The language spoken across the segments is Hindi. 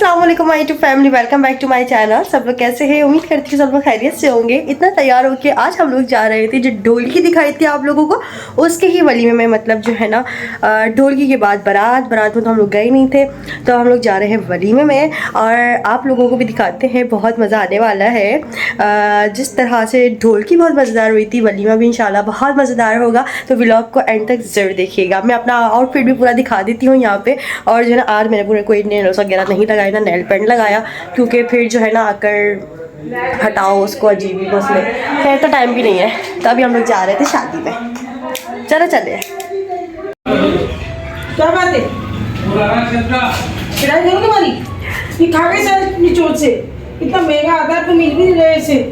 अस्सलाम वालेकुम my to family, welcome back to my channel. सब लोग कैसे हैं? उम्मीद करती हूँ सब लोग खैरियत से होंगे। इतना तैयार होके आज हम लोग जा रहे थे, जो ढोलकी दिखाई थी आप लोगों को, उसके ही वलीमे में, मतलब जो है ना ढोलकी के बाद बारात में तो हम लोग गए नहीं थे, तो हम लोग जा रहे हैं वलीमे में और आप लोगों को भी दिखाते हैं। बहुत मज़ा आने वाला है। जिस तरह से ढोलकी बहुत मज़ेदार हुई थी, वलीमा भी इंशाल्लाह बहुत मज़ेदार होगा। तो व्लॉग को एंड तक ज़रूर देखिएगा। मैं अपना आउटफिट भी पूरा दिखा देती हूँ यहाँ पे। और जो है ना आज मैंने पूरे कोई नेल्स वगैरह नहीं लगाया, ना नेल पेंट लगाया, क्योंकि फिर जो है ना आकर हटाओ उसको, अजीब ही मसले। खैर तो टाइम भी नहीं है, तो अभी हम लोग जा रहे थे शादी में। चलो चले। क्या बात है? किराया करो तुम्हारी, ये खा गए सर निचोड़ से। इतना महंगा आता है तो मिल भी नहीं रहे इसे।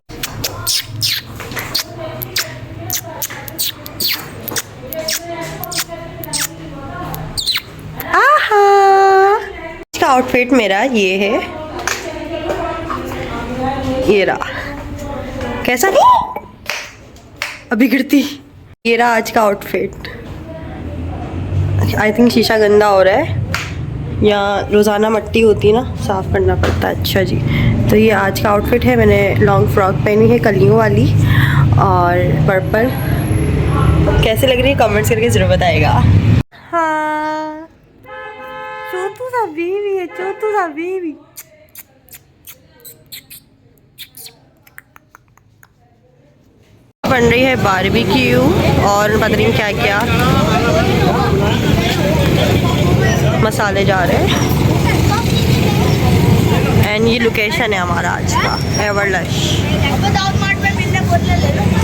इसका आउटफिट मेरा ये है, ये रहा। कैसा अभी गिरती। ये रहा आज का आउटफिट। आई थिंक शीशा गंदा हो रहा है, या रोज़ाना मट्टी होती है ना, साफ़ करना पड़ता है। अच्छा जी, तो ये आज का आउटफिट है। मैंने लॉन्ग फ्रॉक पहनी है, कलियों वाली और पर्पल। कैसे लग रही है कमेंट्स करके ज़रूर बताएगा। हाँ, छोटू सा बेबी है, छोटू सा बेबी। बन रही है बारबेक्यू और पता नहीं क्या क्या मसाले जा रहे हैं। एंड ये लोकेशन है हमारा आज का, एवरलश।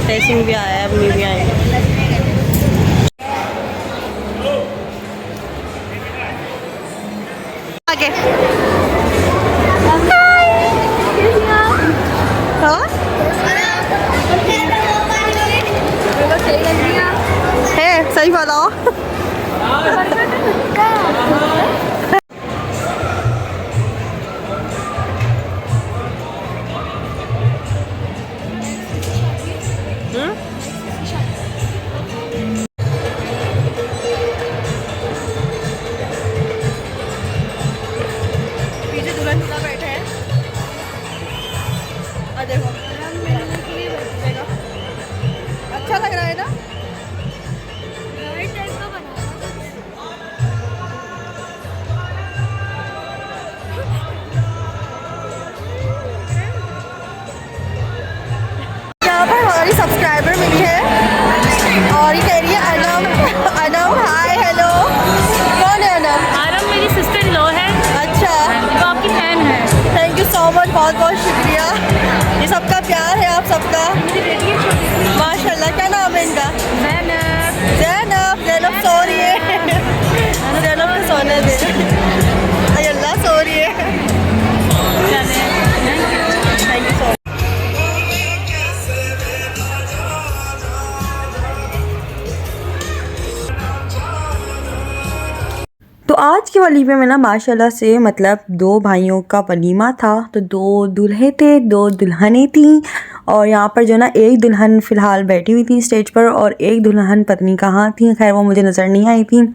तहसीन भी आया है, अपनी भी आएंगे। आगे हाँ है, सही बताओ। पीछे दुल्हन दूल्हा बैठे हैं। देखो अच्छा लग रहा है ना। यहाँ पर हमारी सब्सक्राइबर मिली है और ये कह रही है अनम, अनम हाय हेलो। कौन है अनम? आरम मेरी सिस्टर इन लॉ है। अच्छा, वो आपकी फैन है। थैंक यू सो मच, बहुत बहुत शुक्रिया। ये सबका प्यार है, आप सबका। माशाल्लाह। क्या नाम है इनका? ज़ैनब। ज़ैनब, ज़ैनब सो रही है। ज़ैनब को सोने दे। अल्लाह सो रही है। Thank you so much. तो आज के वलीमे में ना माशाल्लाह से, मतलब दो भाइयों का वलीमा था, तो दो दूल्हे थे, दो दुल्हनें थीं। और यहाँ पर जो ना एक दुल्हन फ़िलहाल बैठी हुई थी स्टेज पर, और एक दुल्हन पत्नी कहाँ थी, खैर वो मुझे नज़र नहीं आई थी।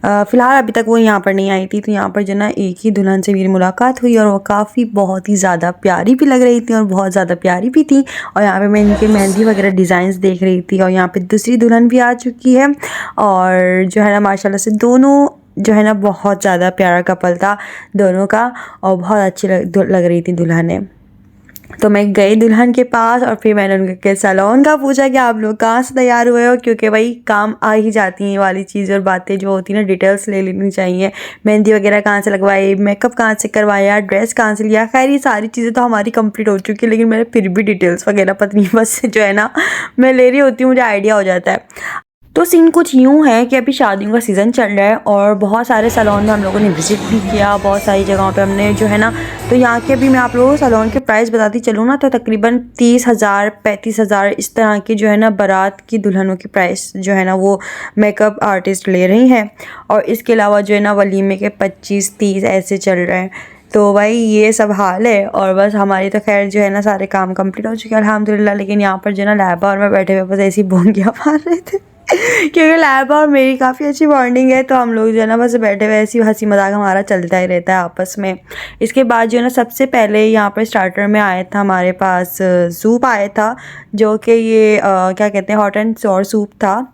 फ़िलहाल अभी तक वो यहाँ पर नहीं आई थी। तो यहाँ पर जो ना एक ही दुल्हन से मेरी मुलाकात हुई, और वो काफ़ी बहुत ही ज़्यादा प्यारी भी लग रही थी और बहुत ज़्यादा प्यारी भी थी। और यहाँ पे मैं इनके मेहंदी वगैरह डिज़ाइंस देख रही थी। और यहाँ पे दूसरी दुल्हन भी आ चुकी है, और जो है ना माशाल्लाह से दोनों जो है ना बहुत ज़्यादा प्यारा कपल था दोनों का, और बहुत अच्छी लग रही थी दुल्हनें। तो मैं गई दुल्हन के पास और फिर मैंने उनके सैलून का पूछा कि आप लोग कहाँ से तैयार हुए हो, क्योंकि भाई काम आ ही जाती हैं ये वाली चीज़ और बातें जो होती हैं ना, डिटेल्स ले लेनी चाहिए। मेहंदी वगैरह कहाँ से लगवाई, मेकअप कहाँ से करवाया, ड्रेस कहाँ से लिया। खैर ये सारी चीज़ें तो हमारी कंप्लीट हो चुकी है, लेकिन मैंने फिर भी डिटेल्स वगैरह पता नहीं बस जो है ना मैं ले रही होती हूँ, मुझे आइडिया हो जाता है। तो सीन कुछ यूँ है कि अभी शादियों का सीज़न चल रहा है और बहुत सारे सैलून में हम लोगों ने विज़िट भी किया, बहुत सारी जगहों पे हमने जो है ना। तो यहाँ के भी मैं आप लोगों को सैलून के प्राइस बताती चलूँ ना, तो तकरीबन 30,000 35,000 इस तरह की जो है ना बारात की दुल्हनों की प्राइस जो है ना वो मेकअप आर्टिस्ट ले रही हैं। और इसके अलावा जो है ना वलीमे के 25-30 ऐसे चल रहे हैं। तो भाई ये सब हाल है। और बस हमारी तो खैर जो है ना सारे काम कंप्लीट हो चुके हैं अल्हम्दुलिल्लाह। लेकिन यहाँ पर जो है ना लैबा और मैं बैठे हुए बस ऐसी बोंगियाँ मार रहे थे। क्योंकि लैबा और मेरी काफ़ी अच्छी बॉन्डिंग है, तो हम लोग जो है ना बस बैठे हुए ऐसी हंसी मजाक हमारा चलता ही रहता है आपस में। इसके बाद जो है ना सबसे पहले यहाँ पर स्टार्टर में आया था हमारे पास सूप आया था, जो कि ये क्या कहते हैं, हॉट एंड सोर सूप था।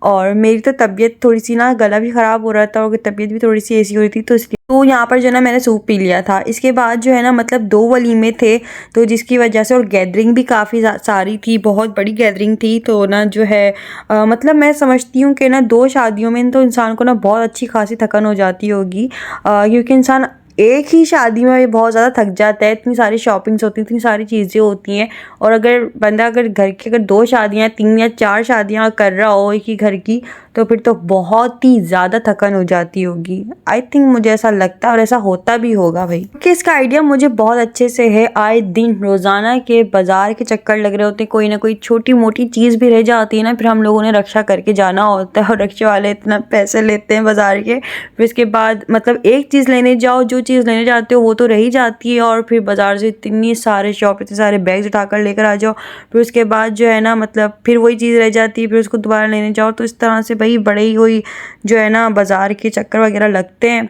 और मेरी तो तबीयत थोड़ी सी ना, गला भी ख़राब हो रहा था और तबीयत भी थोड़ी सी ऐसी हो रही थी, तो इसलिए तो यहाँ पर जो है ना मैंने सूप पी लिया था। इसके बाद जो है ना मतलब 2 वलीमे थे, तो जिसकी वजह से, और गैदरिंग भी काफ़ी सारी थी, बहुत बड़ी गैदरिंग थी। तो ना जो है मतलब मैं समझती हूँ कि ना 2 शादियों में तो इंसान को ना बहुत अच्छी खासी थकन हो जाती होगी, क्योंकि इंसान एक ही शादी में बहुत ज़्यादा थक जाता है। इतनी सारी शॉपिंग्स होती हैं, इतनी सारी चीज़ें होती हैं, और अगर बंदा अगर घर की अगर 2 शादियाँ, 3 या 4 शादियाँ कर रहा हो एक ही घर की, तो फिर तो बहुत ही ज़्यादा थकन हो जाती होगी। आई थिंक मुझे ऐसा लगता है, और ऐसा होता भी होगा भाई, क्योंकि इसका आइडिया मुझे बहुत अच्छे से है। आए दिन रोज़ाना के बाज़ार के चक्कर लग रहे होते हैं, कोई ना कोई छोटी मोटी चीज़ भी रह जाती है ना, फिर हम लोगों ने रक्षा करके जाना होता है, और रक्षा वाले इतना पैसे लेते हैं बाज़ार के। फिर इसके बाद मतलब एक चीज़ लेने जाओ, जो चीज़ लेने जाते हो वो तो रही जाती है, और फिर बाज़ार से इतनी सारे शॉप, इतने सारे बैग्स उठाकर लेकर आ जाओ, फिर उसके बाद जो है ना मतलब फिर वही चीज़ रह जाती है, फिर उसको दोबारा लेने जाओ। तो इस तरह से भाई बड़े ही कोई जो है ना बाज़ार के चक्कर वगैरह लगते हैं।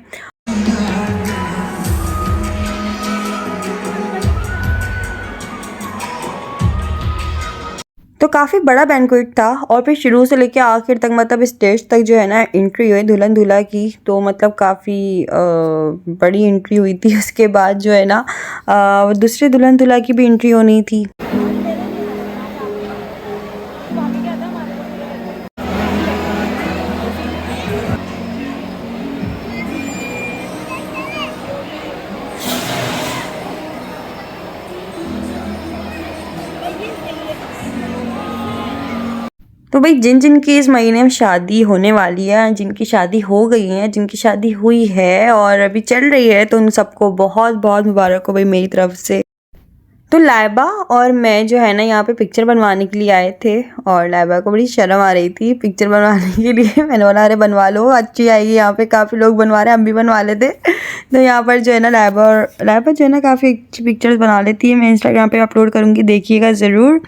तो काफ़ी बड़ा बैंक्वेट था, और फिर शुरू से लेके आखिर तक मतलब स्टेज तक जो है ना एंट्री हुई दुल्हन दूल्हा की, तो मतलब काफ़ी बड़ी एंट्री हुई थी। उसके बाद जो है ना दूसरे दुल्हन दूल्हा की भी एंट्री होनी थी। तो भाई जिन जिन की इस महीने में शादी होने वाली है, जिनकी शादी हो गई है, जिनकी शादी हुई है और अभी चल रही है, तो उन सबको बहुत बहुत मुबारक हो भाई मेरी तरफ से। तो लाइबा और मैं जो है ना यहाँ पे पिक्चर बनवाने के लिए आए थे, और लाइबा को बड़ी शर्म आ रही थी पिक्चर बनवाने के लिए। मैंने बोला अरे बनवा लो, अच्छी आएगी, यहाँ पे काफ़ी लोग बनवा रहे हैं, हम भी बनवा लेते। तो यहाँ पर जो है ना लाइबा जो है ना काफ़ी अच्छी पिक्चर्स बना लेती है। मैं इंस्टाग्राम पे अपलोड करूँगी, देखिएगा ज़रूर।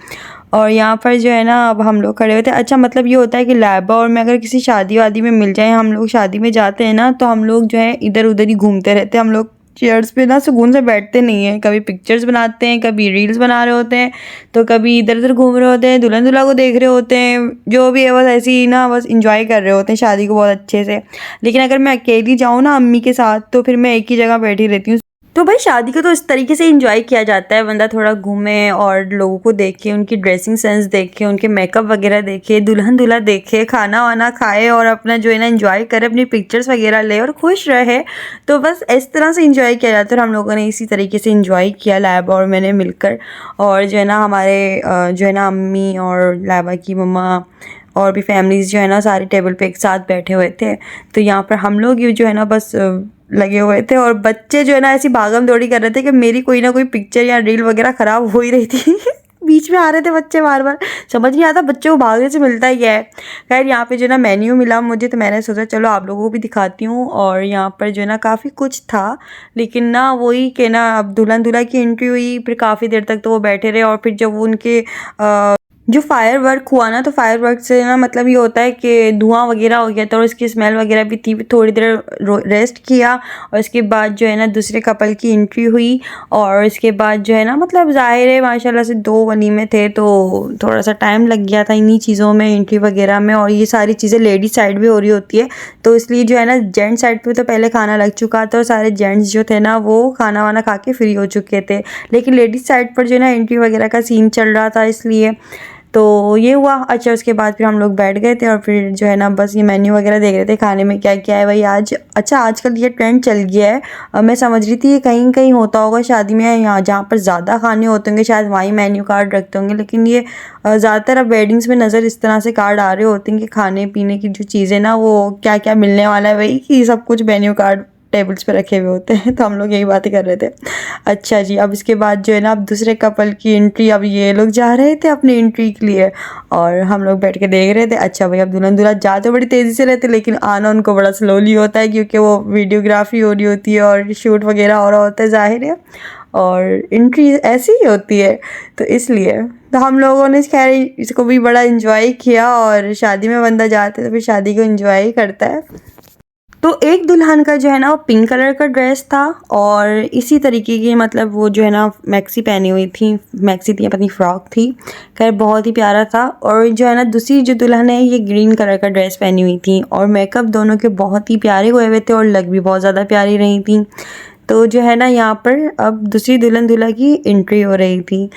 और यहाँ पर जो है ना अब हम लोग खड़े हुए थे। अच्छा मतलब ये होता है कि लाइबा और मैं अगर किसी शादी वादी में मिल जाए, हम लोग शादी में जाते हैं ना, तो हम लोग जो है इधर उधर ही घूमते रहते हैं। हम लोग चेयर्स पे ना सुकून से बैठते नहीं हैं, कभी पिक्चर्स बनाते हैं, कभी रील्स बना रहे होते हैं, तो कभी इधर उधर घूम रहे होते हैं, दुल्हन दूल्हा को देख रहे होते हैं, जो भी है बस ऐसे ही ना बस इंजॉय कर रहे होते हैं शादी को बहुत अच्छे से। लेकिन अगर मैं अकेली जाऊँ ना अम्मी के साथ, तो फिर मैं एक ही जगह बैठी रहती हूँ। तो भाई शादी को तो इस तरीके से एंजॉय किया जाता है, बंदा थोड़ा घूमे और लोगों को देखे, उनकी ड्रेसिंग सेंस देखे, उनके मेकअप वगैरह देखे, दुल्हन दूल्हा देखे, खाना वाना खाए, और अपना जो है ना एंजॉय करे, अपनी पिक्चर्स वगैरह ले और खुश रहे। तो बस इस तरह से एंजॉय किया जाता है, और हम लोगों ने इसी तरीके से एंजॉय किया लाइबा और मैंने मिलकर। और जो है ना हमारे जो है ना अम्मी और लाइबा की मम्मा और भी फैमिलीज़ जो है ना सारे टेबल पे एक साथ बैठे हुए थे। तो यहाँ पर हम लोग ये जो है ना बस लगे हुए थे, और बच्चे जो है ना ऐसी भागम दौड़ी कर रहे थे कि मेरी कोई ना कोई पिक्चर या रील वगैरह ख़राब हो ही रही थी। बीच में आ रहे थे बच्चे बार बार, समझ नहीं आता बच्चों को भागने से मिलता ही है। खैर यहाँ पे जो है ना मेन्यू मिला मुझे, तो मैंने सोचा चलो आप लोगों को भी दिखाती हूँ। और यहाँ पर जो है ना काफ़ी कुछ था, लेकिन ना वही कि ना अब दुल्हन दूल्हा की एंट्री हुई, फिर काफ़ी देर तक तो वो बैठे रहे, और फिर जब वो उनके जो फायर वर्क हुआ ना, तो फायर वर्क से ना मतलब ये होता है कि धुआं वगैरह हो गया था, और इसकी स्मेल वगैरह भी थी। थोड़ी देर रेस्ट किया, और इसके बाद जो है ना दूसरे कपल की एंट्री हुई। और इसके बाद जो है ना मतलब ज़ाहिर है माशाल्लाह से 2 वलीमे थे, तो थोड़ा सा टाइम लग गया था इन्हीं चीज़ों में, एंट्री वगैरह में। और ये सारी चीज़ें लेडीज साइड भी हो रही होती है, तो इसलिए जो है ना जेंट्स साइड पे तो पहले खाना लग चुका था, और सारे जेंट्स जो थे ना वो खाना वाना खा के फ्री हो चुके थे। लेकिन लेडीज साइड पर जो है ना एंट्री वगैरह का सीन चल रहा था, इसलिए तो ये हुआ। अच्छा उसके बाद फिर हम लोग बैठ गए थे, और फिर जो है ना बस ये मेन्यू वगैरह देख रहे थे खाने में क्या क्या है भाई आज। अच्छा आजकल ये ट्रेंड चल गया है, मैं समझ रही थी ये कहीं कहीं होता होगा शादी में, यहाँ जहाँ पर ज़्यादा खाने होते होंगे शायद वहीं मेन्यू कार्ड रखते होंगे, लेकिन ये ज़्यादातर अब वेडिंग्स में नज़र इस तरह से कार्ड आ रहे होते हैं कि खाने पीने की जो चीज़ें ना वो क्या क्या मिलने वाला है भाई, कि सब कुछ मेन्यू कार्ड टेबल्स पे रखे हुए होते हैं। तो हम लोग यही बातें कर रहे थे। अच्छा जी, अब इसके बाद जो है ना अब दूसरे कपल की एंट्री, अब ये लोग जा रहे थे अपनी एंट्री के लिए, और हम लोग बैठ के देख रहे थे। अच्छा भाई अब दुल्हन दूल्हा जा तो बड़ी तेज़ी से रहते, लेकिन आना उनको बड़ा स्लोली होता है, क्योंकि वो वीडियोग्राफी हो रही होती है और शूट वगैरह हो रहा होता है ज़ाहिर है। और एंट्री ऐसी ही होती है, तो इसलिए तो हम लोगों ने खैर इसको भी बड़ा इन्जॉय किया। और शादी में बंदा जाता है तो फिर शादी को इन्जॉय ही करता है। तो एक दुल्हन का जो है ना वो पिंक कलर का ड्रेस था और इसी तरीके की मतलब वो जो है ना मैक्सी पहनी हुई थी, मैक्सी थी अपनी फ्रॉक थी, खैर बहुत ही प्यारा था। और जो है ना दूसरी जो दुल्हन है ये ग्रीन कलर का ड्रेस पहनी हुई थी और मेकअप दोनों के बहुत ही प्यारे हुए हुए थे और लग भी बहुत ज़्यादा प्यारी रही थी। तो जो है ना यहाँ पर अब दूसरी दुल्हन दूल्हा की एंट्री हो रही थी।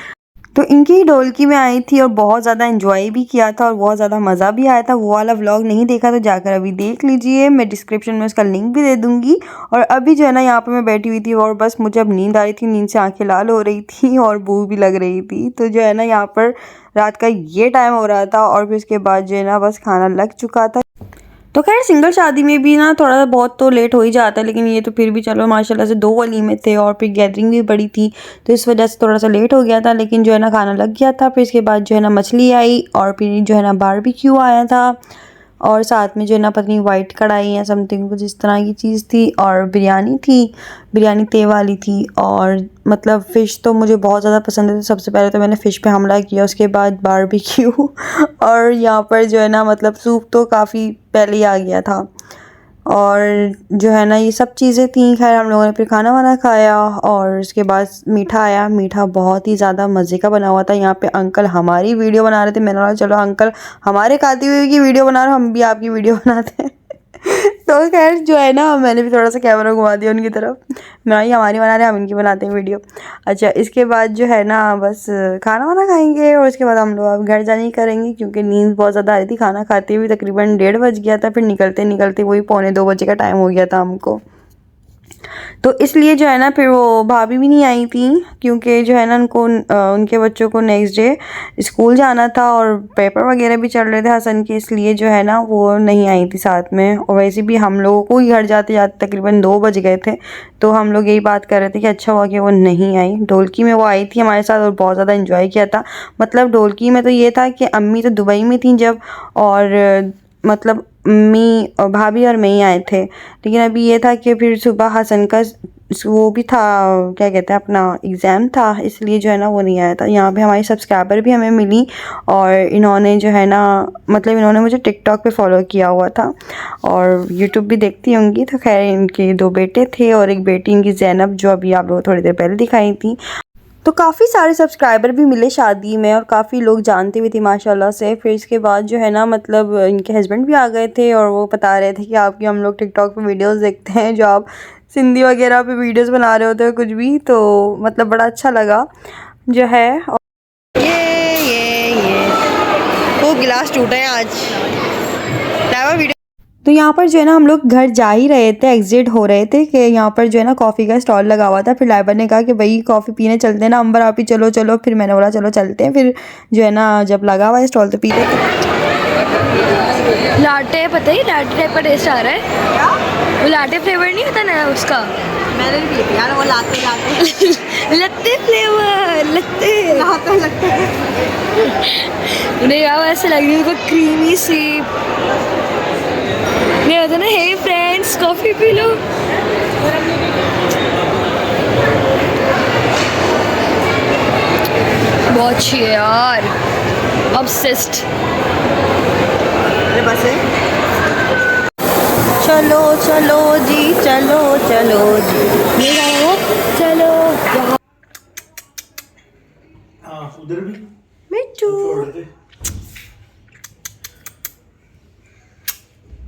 तो इनकी ढोलकी में आई थी और बहुत ज़्यादा एंजॉय भी किया था और बहुत ज़्यादा मज़ा भी आया था। वो वाला व्लॉग नहीं देखा तो जाकर अभी देख लीजिए, मैं डिस्क्रिप्शन में उसका लिंक भी दे दूँगी। और अभी जो है ना यहाँ पे मैं बैठी हुई थी और बस मुझे अब नींद आ रही थी, नींद से आंखें लाल हो रही थी और भूख भी लग रही थी। तो जो है ना यहाँ पर रात का ये टाइम हो रहा था और फिर उसके बाद जो है ना बस खाना लग चुका था। तो खैर सिंगल शादी में भी ना थोड़ा बहुत तो लेट हो ही जाता है, लेकिन ये तो फिर भी चलो माशाल्लाह से 2 वलीमे थे और फिर गैदरिंग भी बड़ी थी तो इस वजह से थोड़ा सा लेट हो गया था। लेकिन जो है ना खाना लग गया था। फिर इसके बाद जो है ना मछली आई और फिर जो है ना बारबेक्यू आया था और साथ में जो है ना पत्नी वाइट कढ़ाई या समथिंग कुछ इस तरह की चीज़ थी और बिरयानी थी, बिरयानी तवे वाली थी। और मतलब फ़िश तो मुझे बहुत ज़्यादा पसंद है तो सबसे पहले तो मैंने फ़िश पे हमला किया, उसके बाद बारबेक्यू और यहाँ पर जो है ना मतलब सूप तो काफ़ी पहले ही आ गया था। और जो है ना ये सब चीज़ें थी। खैर हम लोगों ने फिर खाना वाना खाया और उसके बाद मीठा आया। मीठा बहुत ही ज़्यादा मज़े का बना हुआ था। यहाँ पे अंकल हमारी वीडियो बना रहे थे, मैंने बोला चलो अंकल हमारे खाते हुए की वीडियो बना रहे हो, हम भी आपकी वीडियो बनाते हैं। तो खैर जो है ना मैंने भी थोड़ा सा कैमरा घुमा दिया उनकी तरफ, ना ही हमारी बना रहे हैं हम इनकी बनाते हैं वीडियो। अच्छा इसके बाद जो है ना बस खाना वाना खाएंगे और उसके बाद हम लोग अब घर जाने ही करेंगे क्योंकि नींद बहुत ज़्यादा आ रही थी। खाना खाते हुए तकरीबन 1:30 बज गया था, फिर निकलते निकलते वही 1:45 बजे का टाइम हो गया था हमको। तो इसलिए जो है ना फिर वो भाभी भी नहीं आई थी क्योंकि जो है ना उनको उनके बच्चों को नेक्स्ट डे स्कूल जाना था और पेपर वगैरह भी चल रहे थे हसन के, इसलिए जो है ना वो नहीं आई थी साथ में। और वैसे भी हम लोगों को ही घर जाते जाते तकरीबन 2 बज गए थे तो हम लोग यही बात कर रहे थे कि अच्छा हुआ कि वो नहीं आई। ढोलकी में वो आई थी हमारे साथ और बहुत ज़्यादा इन्जॉय किया था। मतलब ढोलकी में तो ये था कि अम्मी तो दुबई में थी जब, और मतलब अम्मी और भाभी और मैं ही आए थे। लेकिन अभी ये था कि फिर सुबह हसन का वो भी था, क्या कहते हैं अपना एग्ज़ाम था, इसलिए जो है ना वो नहीं आया था। यहाँ पे हमारी सब्सक्राइबर भी हमें मिली और इन्होंने जो है ना मतलब इन्होंने मुझे टिकटॉक पे फॉलो किया हुआ था और यूट्यूब भी देखती होंगी। तो खैर इनके 2 बेटे थे और एक बेटी इनकी ज़ैनब जो अभी आप लोग थोड़ी देर पहले दिखाई थी। तो काफ़ी सारे सब्सक्राइबर भी मिले शादी में और काफ़ी लोग जानते भी थे माशाल्लाह से। फिर इसके बाद जो है ना मतलब इनके हस्बैंड भी आ गए थे और वो बता रहे थे कि आपकी हम लोग टिकटॉक पे वीडियोस देखते हैं जो आप सिंधी वगैरह पे वीडियोस बना रहे होते हो कुछ भी, तो मतलब बड़ा अच्छा लगा जो है। ये वो गिलास टूटा है आज वीडियो। तो यहाँ पर जो है ना हम लोग घर जा ही रहे थे, एग्जिट हो रहे थे कि यहाँ पर जो है ना कॉफ़ी का स्टॉल लगा हुआ था। फिर लाइबा ने कहा कि भाई कॉफ़ी पीने चलते हैं ना, अंबर आप ही चलो चलो। फिर मैंने बोला चलो चलते हैं। फिर जो है ना जब लगा हुआ है स्टॉल तो पी रहे थे। लाटे पता ही लाटे टाइप का टेस्ट आ रहा है क्या? वो लाटे फ्लेवर नहीं होता ना उसका, मैंने भी पी यार वो लाते लत्ते फ्लेवर लगते नहीं यार ऐसे लग रही है क्रीमी सी। नहीं होता ना हे फ्रेंड्स कॉफ़ी पी लो। बहुत अच्छी है यार, ऑब्सेस्ड। चलो चलो जी चलो चलो जी, ये गाना है चलो यहाँ। हाँ उधर भी मिट्टू छोड़ दे।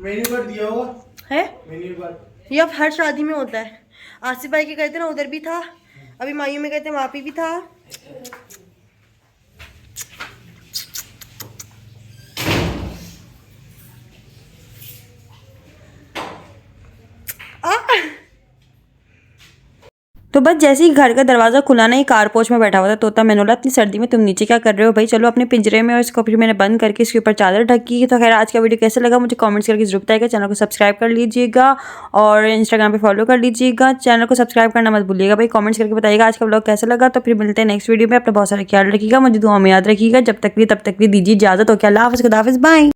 मेन्यू कार्ड दिया हुआ है, मेन्यू कार्ड ये अब हर शादी में होता है। आसिफ भाई के गए थे ना उधर भी था, अभी मायू में गए थे वहाँ पे भी था। तो बस जैसे ही घर का दरवाज़ा खुला ना, ही कार पोच में बैठा हुआ था तोता। मैंने बोला इतनी सर्दी में तुम नीचे क्या कर रहे हो भाई, चलो अपने पिंजरे में। और इसको फिर मैंने बंद करके इसके ऊपर चादर ढकी। तो खैर आज का वीडियो कैसा लगा मुझे कमेंट्स करके जरूर बताइएगा। चैनल को सब्सक्राइब कर लीजिएगा और इंस्टाग्राम पे फॉलो कर लीजिएगा। चैनल को सब्सक्राइब करना मत भूलिएगा भाई। कमेंट्स करके बताइएगा आज का व्लॉग कैसा लगा। तो फिर मिलते हैं नेक्स्ट वीडियो में। अपना बहुत सारा ख्याल रखिएगा, मुझे दुआ में याद रखिएगा। जब तक भी तब तक भी दीजिए इजाज़त। ओके अल्लाह हाफ़िज़, खुदा हाफ़िज़, बाय।